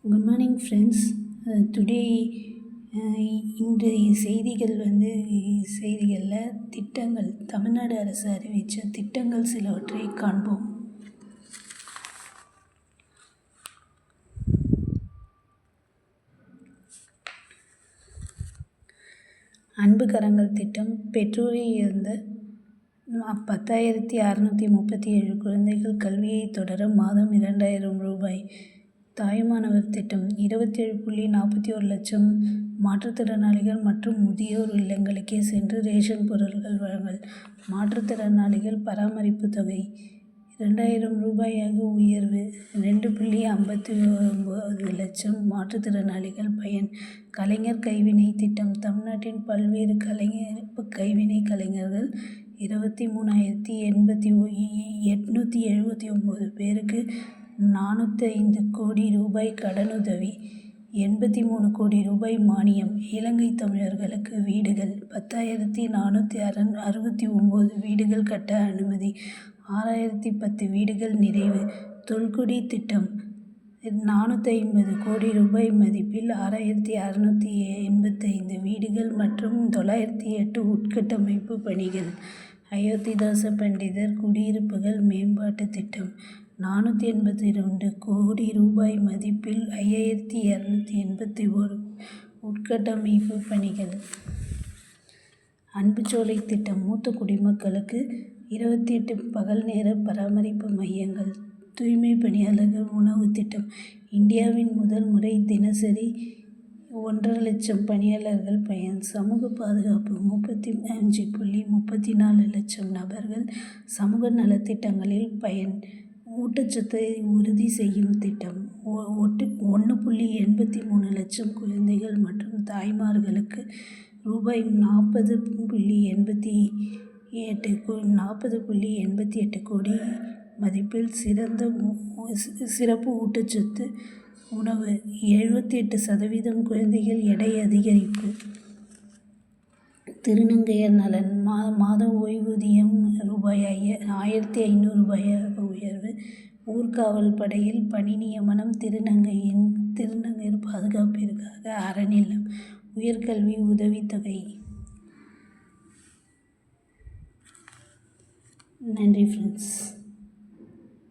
Good morning friends. Today இன்றைய செய்திகளில் திட்டங்கள், தமிழ்நாடு அரசு அறிவித்த திட்டங்கள் சிலவற்றை காண்போம். அன்பு கரங்கள் திட்டம். பெற்றோரை இழந்த 10,637 குழந்தைகள் கல்வியை தொடர மாதம் 2,000 ரூபாய். தாயுமானவர் திட்டம். 27.41 லட்சம் மாற்றுத்திறனாளிகள் மற்றும் முதியோர் இல்லங்களுக்கே சென்று ரேஷன் பொருட்கள் வழங்கல். மாற்றுத்திறனாளிகள் பராமரிப்பு தொகை 2,000 ரூபாயாக உயர்வு. 2.59 லட்சம் மாற்றுத்திறனாளிகள் பயன். கலைஞர் கைவினை திட்டம். தமிழ்நாட்டின் பல்வேறு கைவினை கலைஞர்கள் 23,879 பேருக்கு 405 கோடி ரூபாய் கடனுதவி. 83 கோடி ரூபாய் மானியம். இலங்கை தமிழர்களுக்கு வீடுகள். 10,469 வீடுகள் கட்ட அனுமதி. 6,010 வீடுகள் நிறைவு. தொல்குடி திட்டம். 450 கோடி ரூபாய் மதிப்பில் 6,685 வீடுகள் மற்றும் 908 உட்கட்டமைப்பு பணிகள். அயோத்திதாச பண்டிதர் குடியிருப்புகள் மேம்பாட்டு திட்டம். 482 கோடி ரூபாய் மதிப்பில் 5,281 உட்கட்டமைப்பு பணிகள். அன்புச்சோலை திட்டம். மூத்த குடிமக்களுக்கு 28 பகல் நேர பராமரிப்பு மையங்கள். தூய்மை பணியாளர்கள் உணவு திட்டம். இந்தியாவின் முதல் முறை தினசரி 1,50,000 லட்சம் பணியாளர்கள் பயன். சமூக பாதுகாப்பு. 35.34 லட்சம் நபர்கள் சமூக நலத்திட்டங்களில் பயன். ஊட்டச்சத்தை உறுதி செய்யும் திட்டம். 1.83 லட்சம் குழந்தைகள் மற்றும் தாய்மார்களுக்கு ரூபாய் 40.88 கோடி மதிப்பில் சிறப்பு ஊட்டச்சத்து உணவு. 78% குழந்தைகள் எடை அதிகரிப்பு. திருநங்கையர் நலன். மாத ஓய்வூதியம் ரூபாய் 1,500 ரூபாயாக உயர்வு. ஊர்காவல் படையில் பணி நியமனம். திருநங்கையர் பாதுகாப்பிற்காக அறநிலையம். உயர்கல்வி உதவித்தொகை. நன்றி ஃப்ரெண்ட்ஸ்.